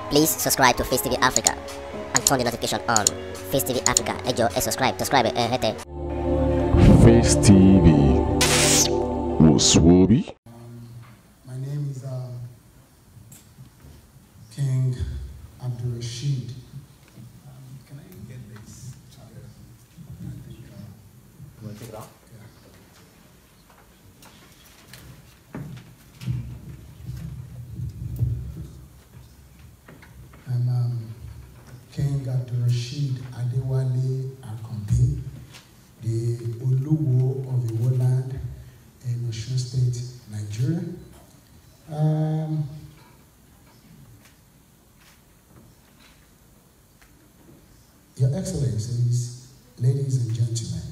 Please subscribe to Facetv Africa and turn the notification on. Facetv Africa, ẹ jọ̀ọ́, subscribe, hete. Facetv Muswobi. My name is King Abdul-Rasheed. Can I get this? I think. You want to take it off? Yeah. I'm King Abdul-Rasheed Adewale Akanbi, the Oluwo of Iwo land in Osun State, Nigeria. Your Excellencies, ladies and gentlemen,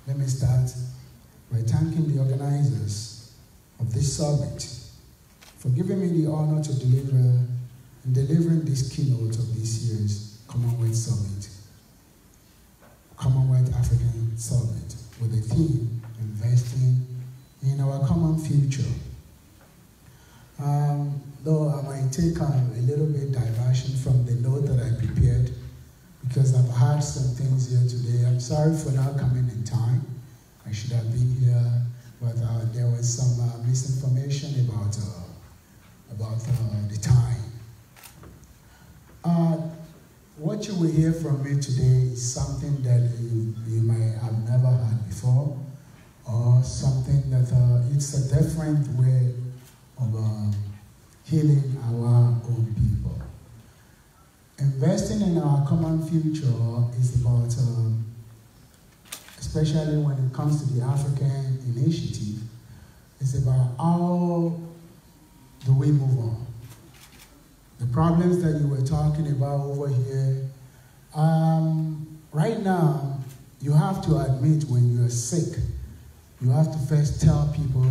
let me start by thanking the organizers of this summit for giving me the honor to delivering this keynote of this year's Commonwealth Summit, Commonwealth African Summit, with the theme, investing in our common future. Though I might take a little bit diversion from the note that I prepared, because I've had some things here today. I'm sorry for not coming in time. I should have been here, but there was some misinformation about the time. What you will hear from me today is something that you may have never heard before, or something that it's a different way of healing our own people. Investing in our common future is about, especially when it comes to the African initiative, it's about how do we move on. The problems that you were talking about over here, right now, you have to admit when you're sick, you have to first tell people,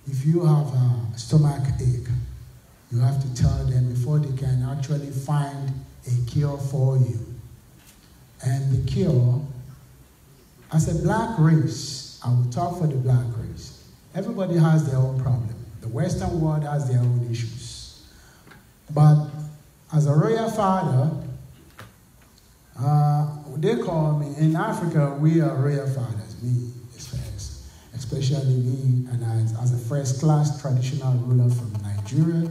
if you have a stomach ache, you have to tell them before they can actually find a cure for you. And the cure, as a black race, I will talk for the black race. Everybody has their own problem. The Western world has their own issues. But as a royal father, they call me, in Africa, we are royal fathers, me, especially me, and as a first-class traditional ruler from Nigeria.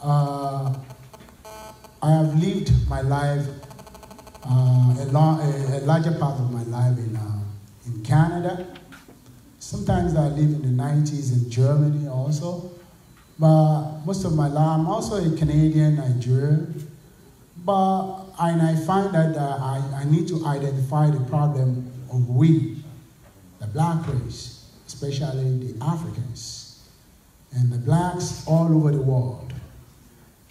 I have lived my life, a larger part of my life in Canada. Sometimes I live in the 90s in Germany also. But most of my life, I'm also a Canadian, Nigerian. And I find that I need to identify the problem of we, the black race, especially the Africans, and the blacks all over the world.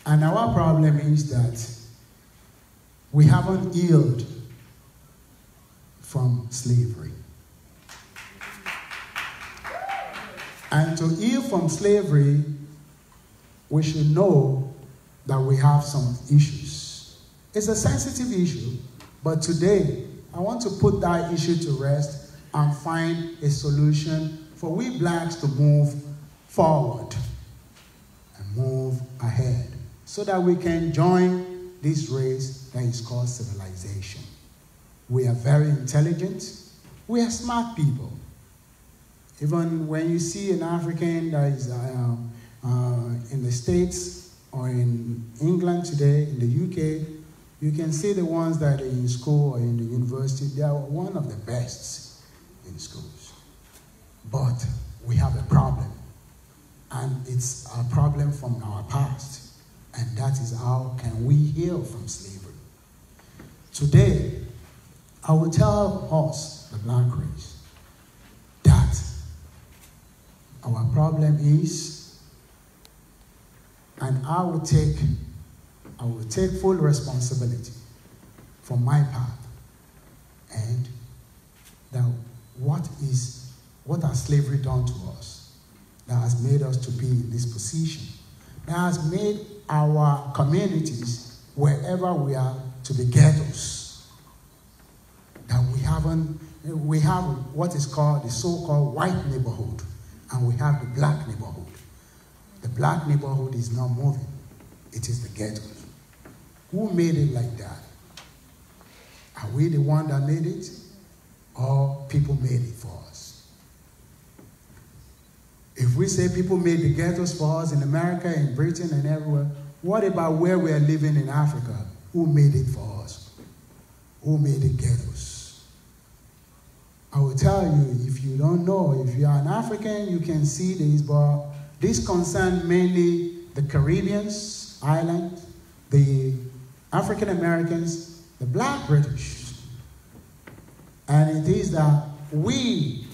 And our problem is that we haven't healed from slavery. And to heal from slavery, we should know that we have some issues. It's a sensitive issue, but today, I want to put that issue to rest and find a solution for we blacks to move forward and move ahead so that we can join this race that is called civilization. We are very intelligent. We are smart people. Even when you see an African that is in the States or in England today, in the UK, you can see the ones that are in school or in the university, they are one of the best in schools. But we have a problem, and it's a problem from our past, and that is how can we heal from slavery. Today, I will tell us, the black race, that our problem is, and I will take full responsibility for my part, and that what has slavery done to us that has made us to be in this position, that has made our communities, wherever we are, to be ghettos. That we have what is called the so-called white neighborhood, and we have the black neighborhood. The black neighborhood is not moving. It is the ghettos. Who made it like that? Are we the one that made it? Or people made it for us? If we say people made the ghettos for us in America, in Britain, and everywhere, what about where we are living in Africa? Who made it for us? Who made the ghettos? I will tell you, if you don't know, if you are an African, you can see this, but this concerns mainly the Caribbeans, island, the African Americans, the black British. And it is that we,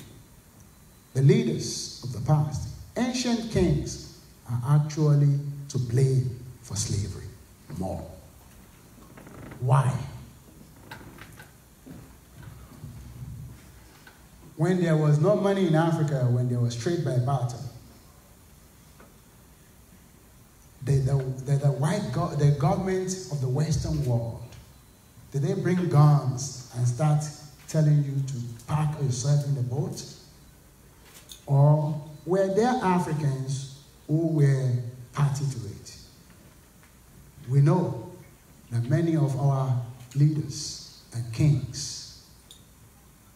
the leaders of the past, ancient kings, are actually to blame for slavery more. Why? When there was no money in Africa, when there was trade by barter, the government of the Western world, did they bring guns and start telling you to park yourself in the boat? Or were there Africans who were party to it? We know that many of our leaders and kings,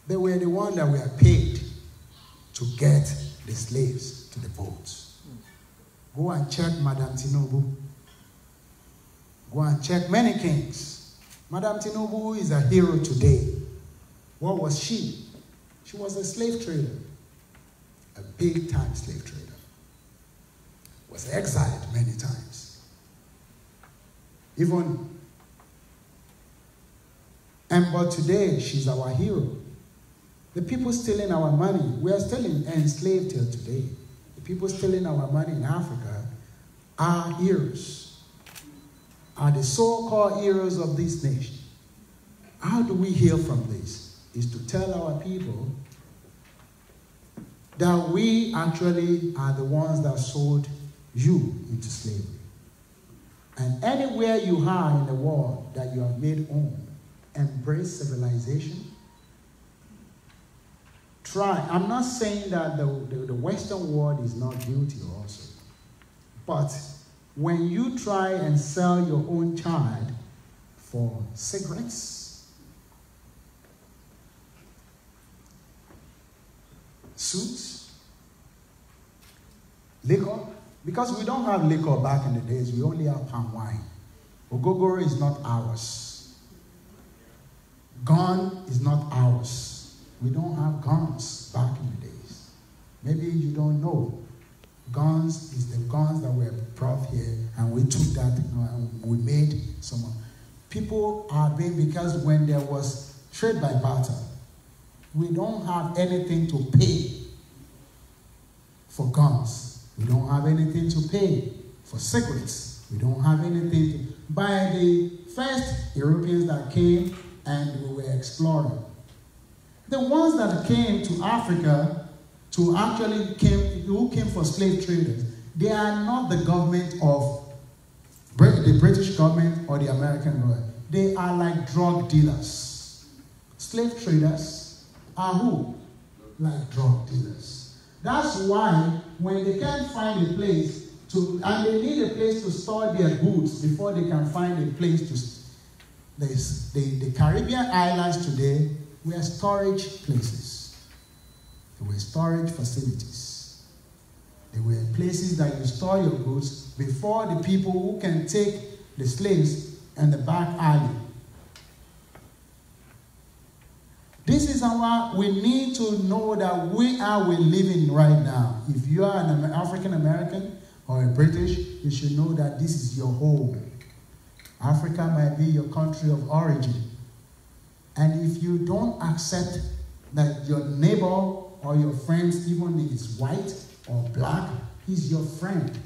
they were the ones that were paid to get the slaves to the boats. Go and check Madame Tinubu. Go and check many kings. Madame Tinubu is a hero today. What was she? She was a slave trader. A big-time slave trader. Was exiled many times. But today, she's our hero. The people stealing our money, we are still enslaved till today. The people stealing our money in Africa are heroes. Are the so-called heroes of this nation. How do we heal from this? Is to tell our people that we actually are the ones that sold you into slavery. And anywhere you are in the world that you have made home, embrace civilization. Try. I'm not saying that the Western world is not guilty also. But when you try and sell your own child for cigarettes, suits, liquor, because we don't have liquor back in the days, we only have palm wine. Ogogoro is not ours. Gun is not ours. We don't have guns back in the days. Maybe you don't know. Guns is the guns that were brought here, and we took that, and we made some. People are being, because when there was trade by barter, we don't have anything to pay for guns. We don't have anything to pay for cigarettes. We don't have anything to. By the first Europeans that came and we were exploring, the ones that came to Africa who came for slave traders, they are not the government of the British government or the American government. They are like drug dealers. Slave traders are who? Like drug dealers. That's why when they can't find a place and they need a place to store their goods before they can find a place to. The Caribbean islands today were storage places. They were storage facilities. They were places that you store your goods before the people who can take the slaves in the back alley. This is we need to know that we're living right now. If you are an African American or a British, you should know that this is your home. Africa might be your country of origin. And if you don't accept that your neighbor or your friends, even if it's white or black, he's your friend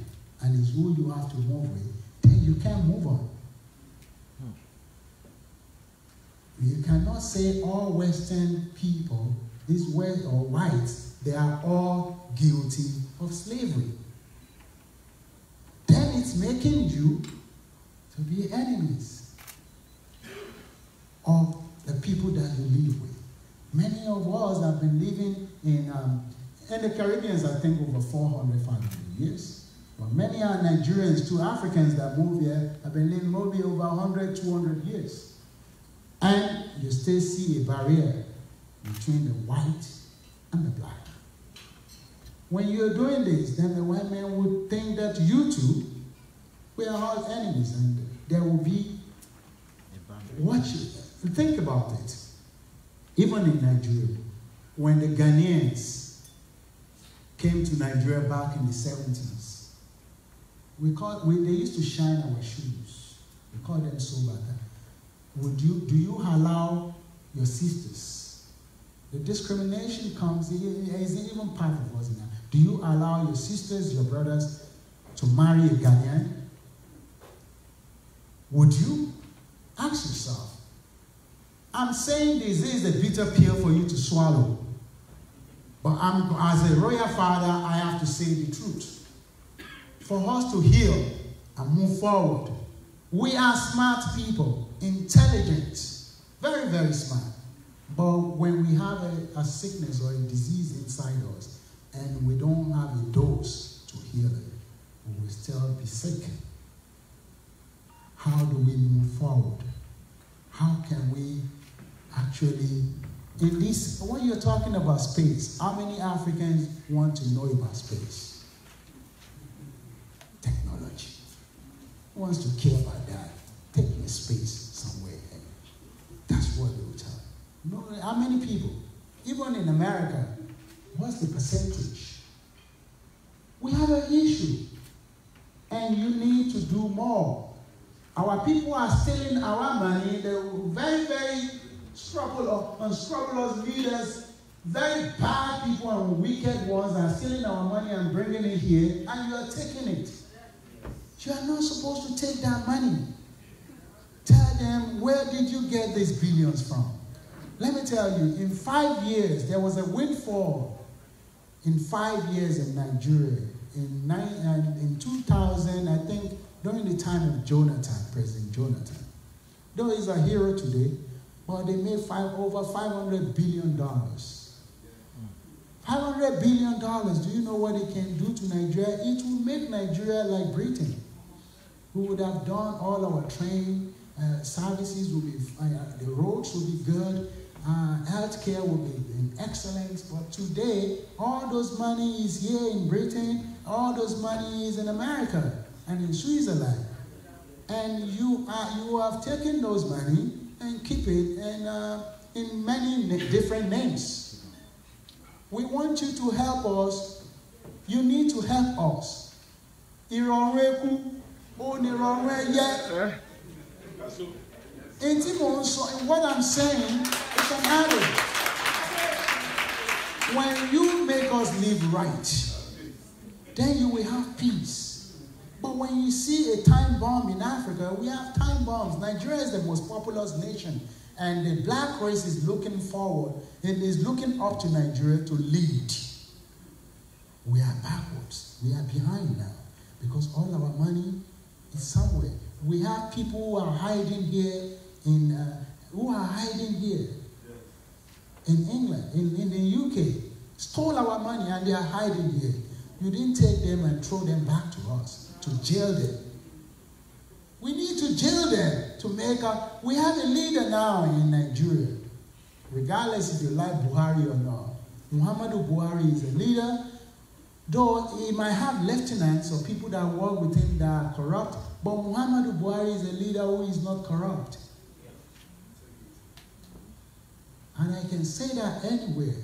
and is who you have to move with, then you can't move on. You cannot say all Western people, this West or whites, they are all guilty of slavery. Then it's making you to be enemies of the people that you live with. Many of us have been living in the Caribbean, I think, over 400, 500 years. But many are Nigerians, too, Africans that move here, have been living maybe over 100, 200 years. And you still see a barrier between the white and the black. When you're doing this, then the white man would think that you two, we are all enemies, and there will be, watch it, think about it. Even in Nigeria, when the Ghanaians came to Nigeria back in the 70s, they used to shine our shoes. We call them sobata. Do you allow your sisters? The discrimination comes, it isn't even part of us now. Do you allow your sisters, your brothers, to marry a Ghanaian? Would you? Ask yourself. I'm saying this is a bitter pill for you to swallow. But as a royal father, I have to say the truth. For us to heal and move forward, we are smart people, intelligent, very, very smart. But when we have a sickness or a disease inside us, and we don't have a dose to heal it, we will still be sick. How do we move forward? How can we actually, in this, when you're talking about space, how many Africans want to know about space? Technology. Who wants to care about that? Take your space somewhere. That's what they will tell you. No, how many people? Even in America, what's the percentage? We have an issue, and you need to do more. Our people are stealing our money. They're very, very unscrupulous leaders, very bad people and wicked ones are stealing our money and bringing it here, and you are taking it. You are not supposed to take that money. Tell them, where did you get these billions from? Let me tell you, in 5 years, there was a windfall in 5 years in Nigeria. In 2000, I think, during the time of Jonathan, President Jonathan. Though he's a hero today, but they made over $500 billion. $500 billion, do you know what it can do to Nigeria? It will make Nigeria like Britain. We would have done all our train services, will be, the roads will be good, healthcare will be in excellence, but today, all those money is here in Britain, all those money is in America and in Switzerland. And you have taken those money and keep it in many different names. We want you to help us. You need to help us. What I'm saying is an adage. When you make us live right, then you will have peace. But when you see a time bomb in Africa, we have time bombs. Nigeria is the most populous nation, and the black race is looking forward. It is looking up to Nigeria to lead. We are backwards. We are behind now because all our money is somewhere. We have people who are hiding here in England, in the UK, stole our money and they are hiding here. You didn't take them and throw them back to us, to jail them. We need to jail them to make up. We have a leader now in Nigeria, regardless if you like Buhari or not. Muhammadu Buhari is a leader, though he might have lieutenants or people that work with him that are corrupt, but Muhammadu Buhari is a leader who is not corrupt. And I can say that anywhere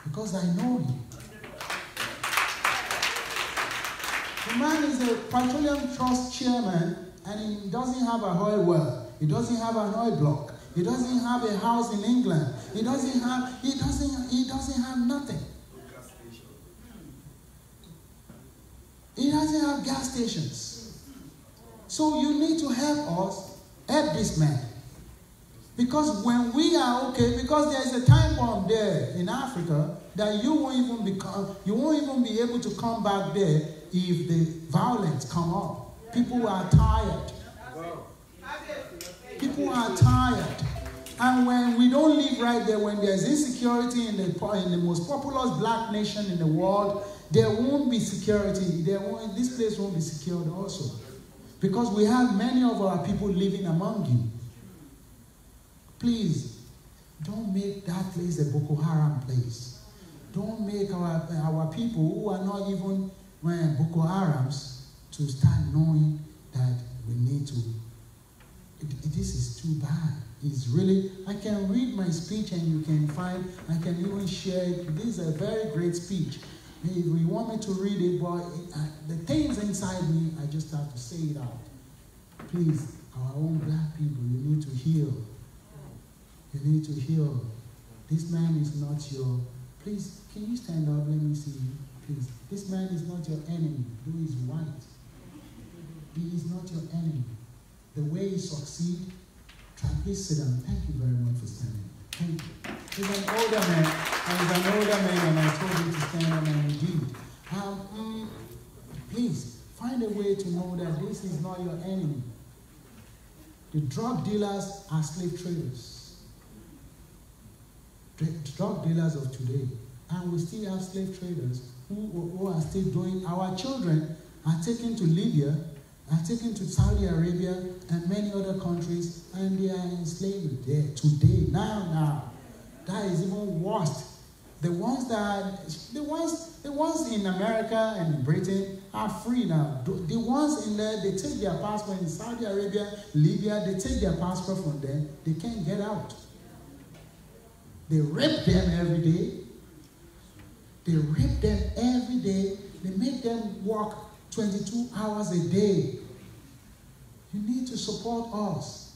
because I know him. The man is a petroleum trust chairman and he doesn't have a oil well. He doesn't have an oil block. He doesn't have a house in England. He doesn't have nothing. He doesn't have gas stations. So you need to help us, help this man. Because when we are okay, because there is a time bomb there in Africa that you won't even be able to come back there if the violence come up. People are tired. People are tired. And when we don't live right there, when there's insecurity in the most populous black nation in the world, there won't be security. This place won't be secured also. Because we have many of our people living among you. Please, don't make that place a Boko Haram place. Don't make our people who are not even Boko Harams to start knowing that we need to. This is too bad. It's really, I can read my speech and you can find, I can even share it. This is a very great speech. If you want me to read it, but the things inside me, I just have to say it out. Please, our own black people, you need to heal. You need to heal. This man is not your, please, can you stand up? Let me see you. Please. This man is not your enemy. Who is white? He is not your enemy. The way you succeed, please sit down. Thank you very much for standing. Thank you. He's an older man, and I told him to stand up, and he did. Please, find a way to know that this is not your enemy. The drug dealers are slave traders. The drug dealers of today. And we still have slave traders who are still doing. Our children are taken to Libya, are taken to Saudi Arabia and many other countries, and they are enslaved there today. Now, that is even worse. The ones in America and in Britain are free now. The ones in there, they take their passport in Saudi Arabia, Libya, they take their passport from them, they can't get out. They rape them every day. They rape them every day. They make them work 22 hours a day. You need to support us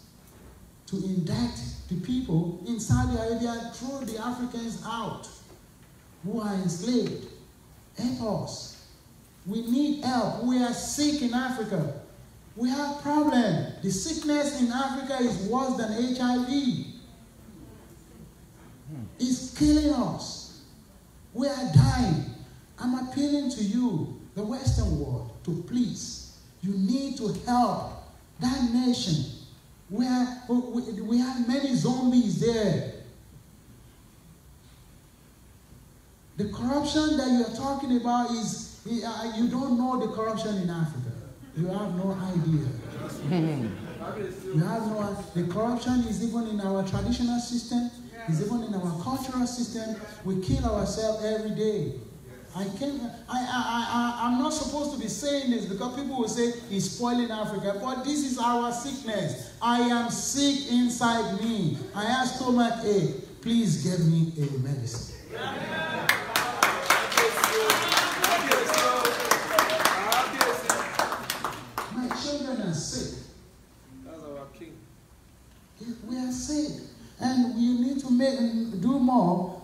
to indict the people in Saudi Arabia, throw the Africans out who are enslaved. Help us. We need help. We are sick in Africa. We have problems. The sickness in Africa is worse than HIV. It's killing us. We are dying. I'm appealing to you, the Western world, to please. You need to help that nation where we have many zombies there. The corruption that you are talking about is, you don't know the corruption in Africa. You have no idea. You have no, the corruption is even in our traditional system, is even in our cultural system. We kill ourselves every day. I'm not supposed to be saying this because people will say he's spoiling Africa, but this is our sickness. I am sick inside me. I have stomach ache. Please give me a medicine. My children are sick. That's our king. We are sick, and we need to do more.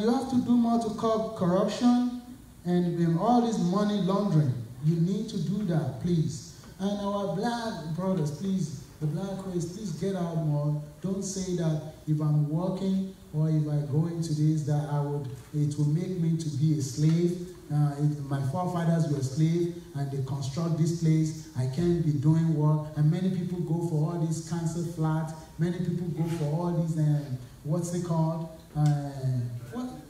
You have to do more to curb corruption and all this money laundering. You need to do that, please. And our black brothers, please, the black race, please get out more. Don't say that if I'm working or if I go into this, that it will make me to be a slave. My forefathers were slaves and they construct this place. I can't be doing work. And many people go for all these cancer flats. Many people go for all these, what's it called?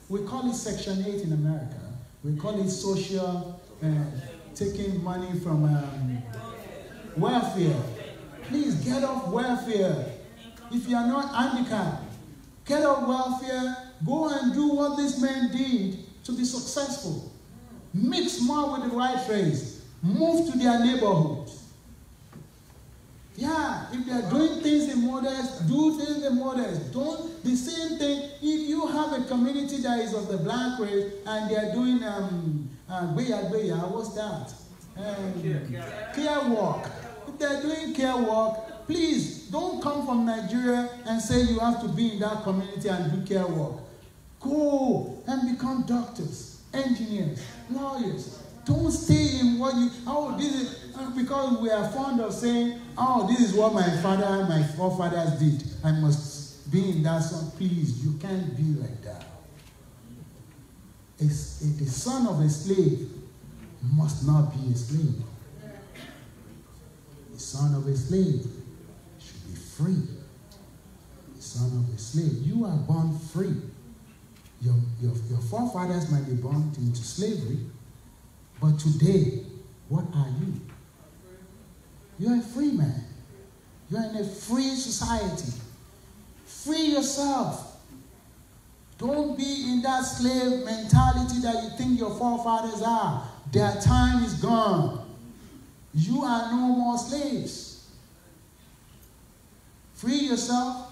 We call it Section 8 in America. We call it social, taking money from welfare. Please get off welfare. If you are not handicapped, get off welfare. Go and do what this man did to be successful. Mix more with the white race. Move to their neighborhoods. Yeah, if they are doing things in models, do things in models. Don't, the same thing, if you have a community that is of the black race and they are doing, what's that? Care work. If they are doing care work, please don't come from Nigeria and say you have to be in that community and do care work. Go and become doctors, engineers, lawyers. Don't stay in what you, this is, because we are fond of saying, this is what my father and my forefathers did. I must be in that song. Please, you can't be like that. The son of a slave must not be a slave. The son of a slave should be free. The son of a slave, you are born free. Your forefathers might be born into slavery, but today, what are you? You're a free man. You're in a free society. Free yourself. Don't be in that slave mentality that you think your forefathers are. Their time is gone. You are no more slaves. Free yourself.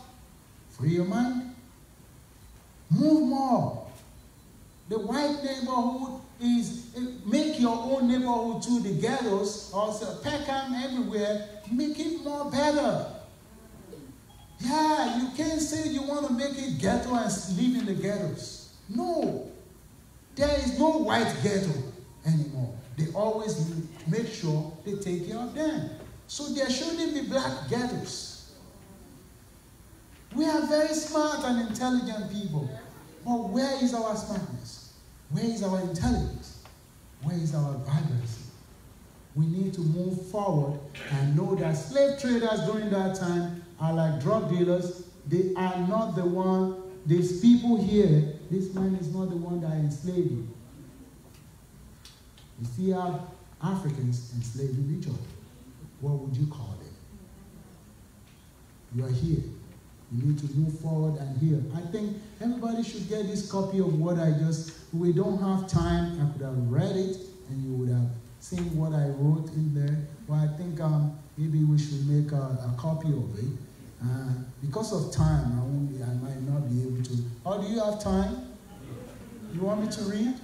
Free your mind. Move more. The white neighborhood is, make your own neighborhood too, the ghettos, also Peckham, everywhere, make it more better. Yeah, you can't say you want to make it ghetto and live in the ghettos. No. There is no white ghetto anymore. They always make sure they take care of them. So there shouldn't be black ghettos. We are very smart and intelligent people. But where is our smartness? Where is our intelligence? Where is our vibrancy? We need to move forward and know that slave traders during that time are like drug dealers. They are not the one, these people here, this man is not the one that enslaved you. You see how Africans enslaved each other. What would you call it? You are here. You need to move forward and heal. I think everybody should get this copy of what we don't have time. I could have read it and you would have seen what I wrote in there. Well, I think maybe we should make a copy of it. Because of time, I might not be able to. Or do you have time? You want me to read?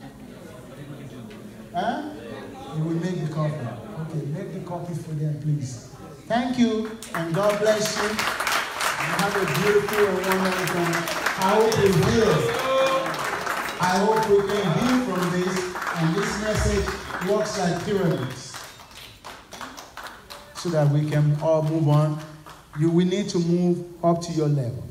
You will make the copy. Okay, make the copy for them, please. Thank you, and God bless you. Have a beautiful and wonderful time. I hope we heal. I hope we can heal from this, and this message works like pyramids, so that we can all move on. We need to move up to your level.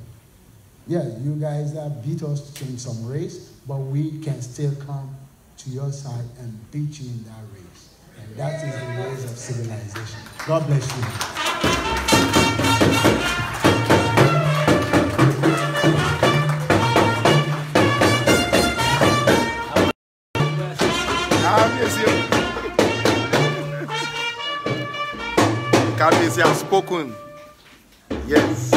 Yeah, you guys have beat us in some race, but we can still come to your side and beat you in that race. And that is the ways of civilization. God bless you. Akanbi has spoken. Yes.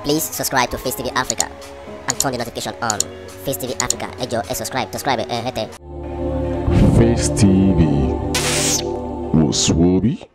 Please subscribe to Face TV Africa and turn the notification on. Face TV Africa, subscribe, Face TV was Swoby.